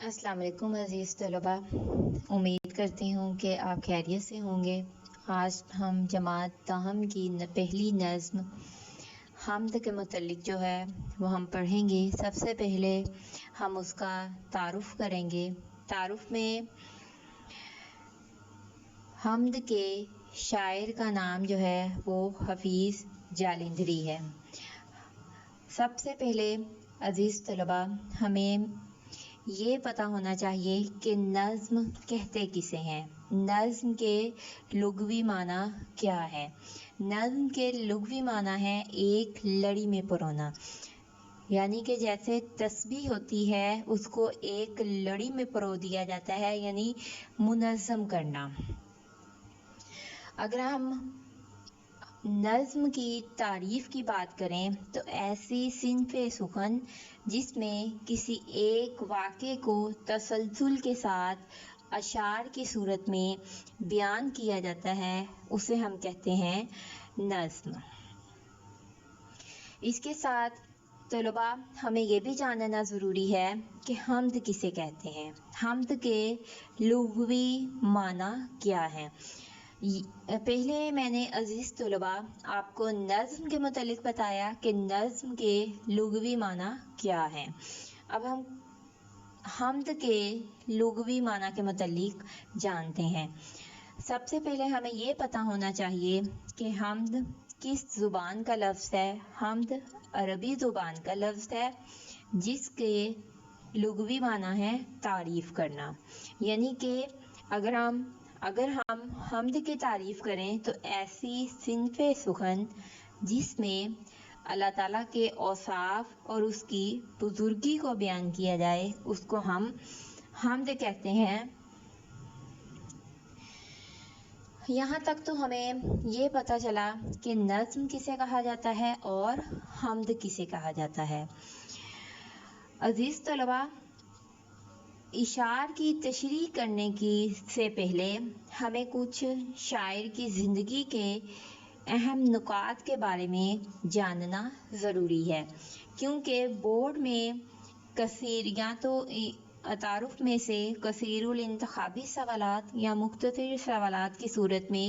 السلام علیکم عزیز طلباء، امید کرتی ہوں کہ آپ خیریت سے ہوں گے۔ آج ہم جماعت تاہم کی پہلی نظم حمد کے متعلق جو ہے وہ ہم پڑھیں گے۔ سب سے پہلے ہم اس کا تعارف کریں گے۔ تعارف میں حمد کے شاعر کا نام جو ہے وہ حفیظ جالندھری ہے۔ سب سے پہلے عزیز طلباء، ہمیں یہ پتہ ہونا چاہیے کہ نظم کہتے کسے ہیں، نظم کے لغوی معنی کیا ہے۔ نظم کے لغوی معنی ہے ایک لڑی میں پرونا، یعنی کہ جیسے تسبیح ہوتی ہے اس کو ایک لڑی میں پرو دیا جاتا ہے، یعنی منظم کرنا۔ اگر ہم نظم کی تعریف کی بات کریں تو ایسی صنف سخن جس میں کسی ایک واقعے کو تسلسل کے ساتھ اشعار کی صورت میں بیان کیا جاتا ہے اسے ہم کہتے ہیں نظم۔ اس کے ساتھ طلباء ہمیں یہ بھی جاننا ضروری ہے کہ حمد کسے کہتے ہیں، حمد کے لغوی معنی کیا ہے۔ پہلے میں نے عزیز طلباء آپ کو نظم کے متعلق بتایا کہ نظم کے لغوی معنی کیا ہے۔ اب ہم حمد کے لغوی معنی کے متعلق جانتے ہیں۔ سب سے پہلے ہمیں یہ پتہ ہونا چاہیے کہ حمد کس زبان کا لفظ ہے۔ حمد عربی زبان کا لفظ ہے جس کے لغوی معنی ہے تعریف کرنا، یعنی کہ اگر ہم حمد کی تعریف کریں تو ایسی صنف سخن جس میں اللہ تعالیٰ کے اوصاف اور اس کی بزرگی کو بیان کیا جائے اس کو ہم حمد کہتے ہیں۔ یہاں تک تو ہمیں یہ پتہ چلا کہ نظم کسے کہا جاتا ہے اور حمد کسے کہا جاتا ہے۔ عزیز طلباء، اشعار کی تشریح کرنے سے پہلے ہمیں کچھ شاعر کی زندگی کے اہم نکات کے بارے میں جاننا ضروری ہے، کیونکہ بورڈ میں یا تو تعارف میں سے کثیر الانتخابی سوالات یا مختصر سوالات کی صورت میں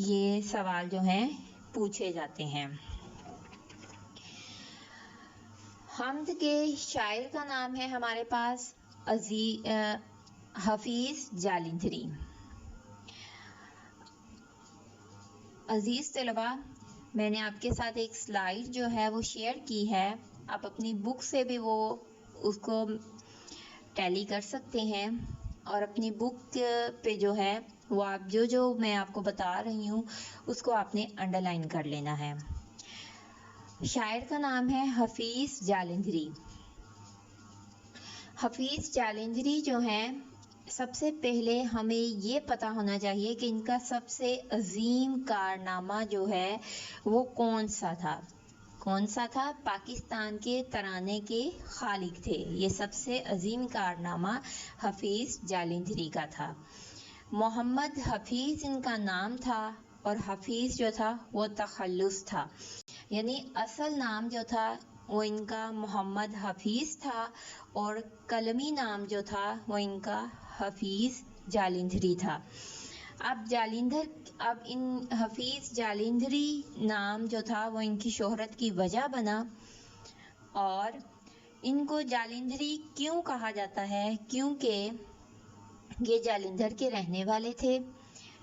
یہ سوال جو ہیں پوچھے جاتے ہیں۔ حمد کے شاعر کا نام ہے ہمارے پاس حفیظ جالندھری۔ عزیز طلباء، میں نے آپ کے ساتھ ایک سلائیڈ جو ہے وہ شیئر کی ہے، آپ اپنی بک سے بھی اس کو ٹیلی کر سکتے ہیں اور اپنی بک پہ جو ہے وہ آپ جو میں آپ کو بتا رہی ہوں اس کو آپ نے انڈر لائن کر لینا ہے۔ شاعر کا نام ہے حفیظ جالندھری۔ حفیظ جالندھری جو ہیں، سب سے پہلے ہمیں یہ پتہ ہونا چاہیے کہ ان کا سب سے عظیم کارنامہ جو ہے وہ کون سا تھا۔ پاکستان کے ترانے کے خالق تھے۔ یہ سب سے عظیم کارنامہ حفیظ جالندھری کا تھا۔ محمد حفیظ ان کا نام تھا اور حفیظ جو تھا وہ تخلص تھا، یعنی اصل نام جو تھا وہ ان کا محمد حفیظ تھا اور قلمی نام جو تھا وہ ان کا حفیظ جالندھری تھا۔ اب ان حفیظ جالندھری نام جو تھا وہ ان کی شہرت کی وجہ بنا، اور ان کو جالندھری کیوں کہا جاتا ہے؟ کیونکہ یہ جالندھر کے رہنے والے تھے،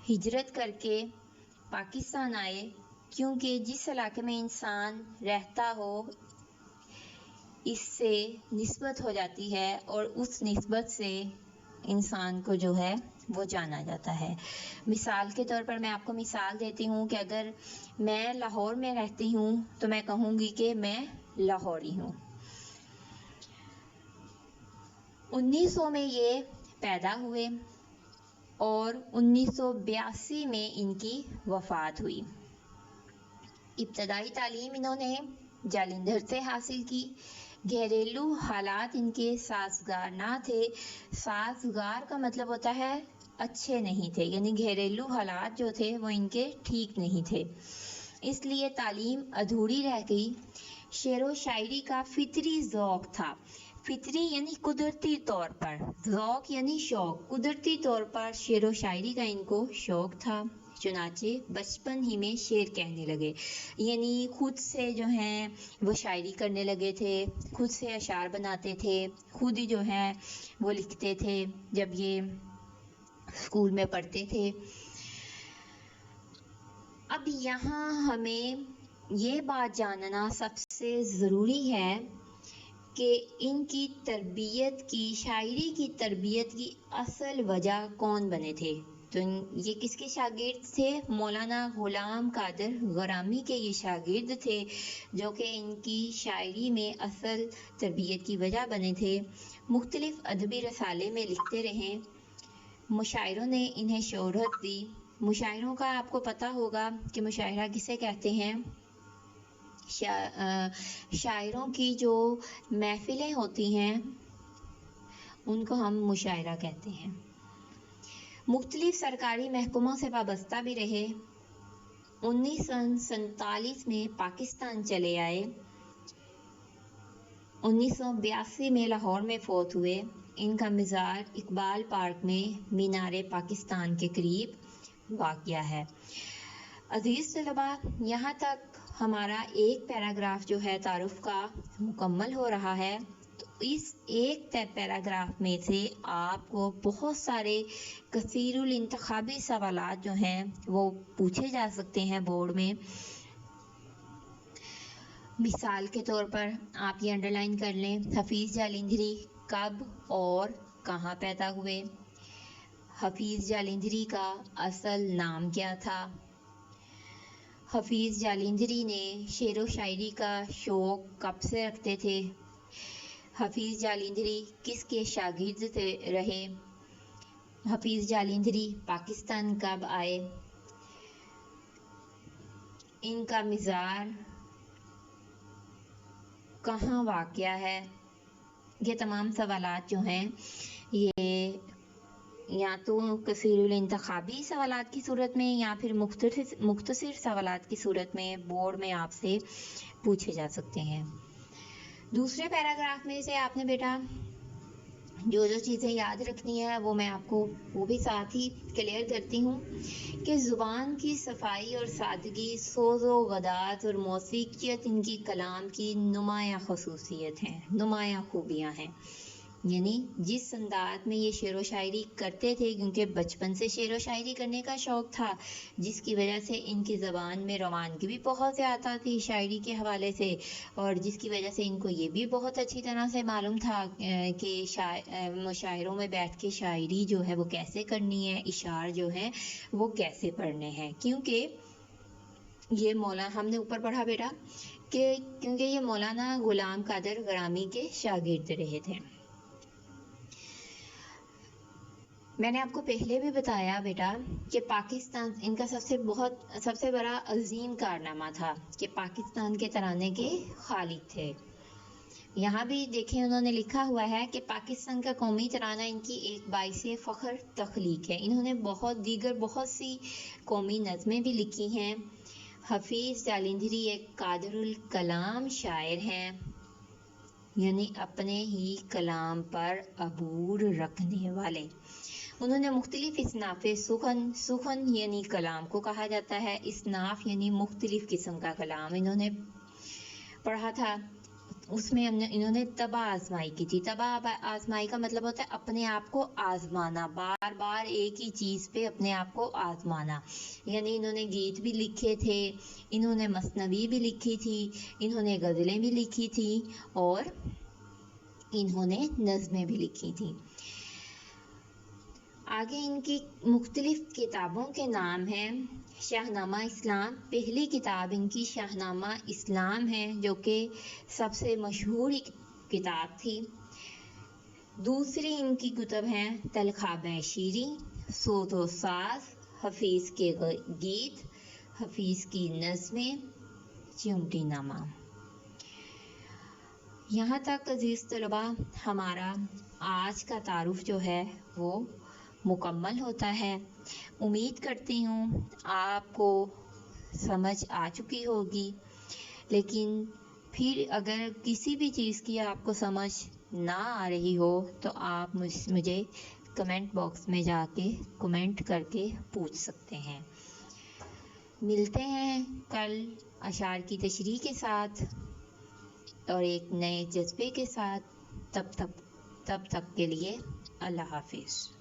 ہجرت کر کے پاکستان آئے، کیونکہ جس علاقے میں انسان رہتا ہو اس سے نسبت ہو جاتی ہے اور اس نسبت سے انسان کو جو ہے وہ جانا جاتا ہے۔ مثال کے طور پر میں آپ کو مثال دیتی ہوں کہ اگر میں لاہور میں رہتی ہوں تو میں کہوں گی کہ میں لاہوری ہوں۔ 1900 میں یہ پیدا ہوئے اور 1982 میں ان کی وفات ہوئی۔ ابتدائی تعلیم انہوں نے جالندھر سے حاصل کی۔ گھریلو حالات ان کے سازگار نہ تھے۔ سازگار کا مطلب ہوتا ہے اچھے نہیں تھے، یعنی گھریلو حالات جو تھے وہ ان کے ٹھیک نہیں تھے، اس لیے تعلیم ادھوری رہ گئی۔ شعر و شاعری کا فطری ذوق تھا۔ फितरी यानी कुदरती तौर पर, ज़ौक़ यानी शौक़, कुदरती तौर पर शेर व शायरी का इनको शौक़ था। चुनाचे बचपन ही में शेर कहने लगे, यानी खुद से जो हैं वो शायरी करने लगे थे, खुद से अशार बनाते थे, खुद ही जो है वो लिखते थे जब ये स्कूल में पढ़ते थे। अब यहाँ हमें ये बात जानना सबसे ज़रूरी है कि इनकी तरबियत की, शायरी की तरबियत की असल वजह कौन बने थे। तो ये किसके शागिर्द थे? मौलाना ग़ुलाम कादिर ग़रामी के ये शागिर्द थे, जो कि इनकी शायरी में असल तरबियत की वजह बने थे। मुख्तलिफ़ अदबी रसाले में लिखते रहे, मुशायरों ने इन्हें शोहरत दी। मुशायरों का आपको पता होगा कि मुशायरा किसे कहते हैं। शायरों की जो महफिलें होती हैं उनको हम मुशायरा कहते हैं। मुख्तलिफ सरकारी महकमों से वाबस्ता भी रहे। 1947 में पाकिस्तान चले आए। 1982 में लाहौर में फौत हुए। इनका मज़ार इकबाल पार्क में मीनारे पाकिस्तान के करीब वाक़या है। अज़ीज़ तलबा, यहाँ तक हमारा एक पैराग्राफ जो है तारुफ का मुकम्मल हो रहा है। तो इस एक पैराग्राफ में से आपको बहुत सारे कसीरुल इंतखाबी सवालात जो हैं वो पूछे जा सकते हैं बोर्ड में। मिसाल के तौर पर आप ये अंडरलाइन कर लें, हफीज़ जालिंधरी कब और कहाँ पैदा हुए? हफीज़ जालिंधरी का असल नाम क्या था? हफीज़ जालिंधरी ने शेर व शायरी का शौक़ कब से रखते थे? हफीज़ जालिंधरी किसके शागिर्द रहे? हफीज़ जालिंधरी पाकिस्तान कब आए? इनका मज़ार कहाँ वाक़या है? ये तमाम सवालात जो हैं ये या तो कसीरुल इंतखाबी सवालात की सूरत में या फिर मुख्तसर सवालात की सूरत में बोर्ड में आपसे पूछे जा सकते हैं। दूसरे पैराग्राफ में से आपने बेटा जो जो चीज़ें याद रखनी है वो मैं आपको वो भी साथ ही क्लियर करती हूँ कि ज़ुबान की सफाई और सादगी, सोज़ो गदात और मौसीक़ियत इनकी कलाम की नुमाया ख़ुसूसियत हैं, नुमाया खूबियाँ हैं। यानी जिस अंदाज में ये शेर व शायरी करते थे, क्योंकि बचपन से शेर व शायरी करने का शौक़ था, जिसकी वजह से इनकी ज़बान में रवानगी भी बहुत ज़्यादा थी शायरी के हवाले से, और जिसकी वजह से इनको ये भी बहुत अच्छी तरह से मालूम था कि मुशायरों में बैठ के शायरी जो है वो कैसे करनी है, इशार जो है वो कैसे पढ़ने हैं। क्योंकि ये हमने ऊपर पढ़ा बेटा कि क्योंकि ये मौलाना ग़ुलाम कादिर ग़रामी के शागिर्द रहे थे। मैंने आपको पहले भी बताया बेटा कि पाकिस्तान इनका सबसे बड़ा अजीम कारनामा था कि पाकिस्तान के तराने के खालिक थे। यहाँ भी देखें उन्होंने लिखा हुआ है कि पाकिस्तान का कौमी तराना इनकी एक बाइसे फ़ख्र तख्लीक है। इन्होंने बहुत सी कौमी नज़में भी लिखी हैं। हफीज़ जालिंधरी एक कादिरुल कलाम शायर हैं, यानी अपने ही कलाम पर अबूर रखने वाले। उन्होंने मुख्तलिफ इसनाफ़े सुखन यानी कलाम को कहा जाता है, इसनाफ़ यानी मुख्तलिफ किस्म का कलाम इन्होंने पढ़ा था। उसमें इन्होंने तबा आजमाई की थी। तबा आजमाई का मतलब होता है अपने आप को आजमाना, बार बार एक ही चीज़ पे अपने आप को आजमाना। यानी इन्होंने गीत भी लिखे थे, इन्होंने मसनवी भी लिखी थी, इन्होंने गज़लें भी लिखी थी और इन्होंने नज़में भी लिखी थी। आगे इनकी मुख्तलिफ किताबों के नाम हैं। शाहनामा इस्लाम, पहली किताब इनकी शाहनामा इस्लाम है, जो कि सबसे मशहूर किताब थी। दूसरी इनकी कुतुब हैं तलख़ाब शीरी, सोत व साज़, हफीज़ के गीत, हफीज़ की नज़में, चिमटी नामा। यहाँ तक अज़ीज़ तलबा हमारा आज का तारुफ जो है वो मुकम्मल होता है। उम्मीद करती हूँ आपको समझ आ चुकी होगी, लेकिन फिर अगर किसी भी चीज़ की आपको समझ نہ آ رہی ہو تو آپ مجھے کمنٹ باکس میں جا کے کمنٹ کر کے پوچھ سکتے ہیں۔ ملتے ہیں کل اشعار کی تشریح کے ساتھ اور ایک نئے جذبے کے ساتھ۔ تب تک کے لیے اللہ حافظ۔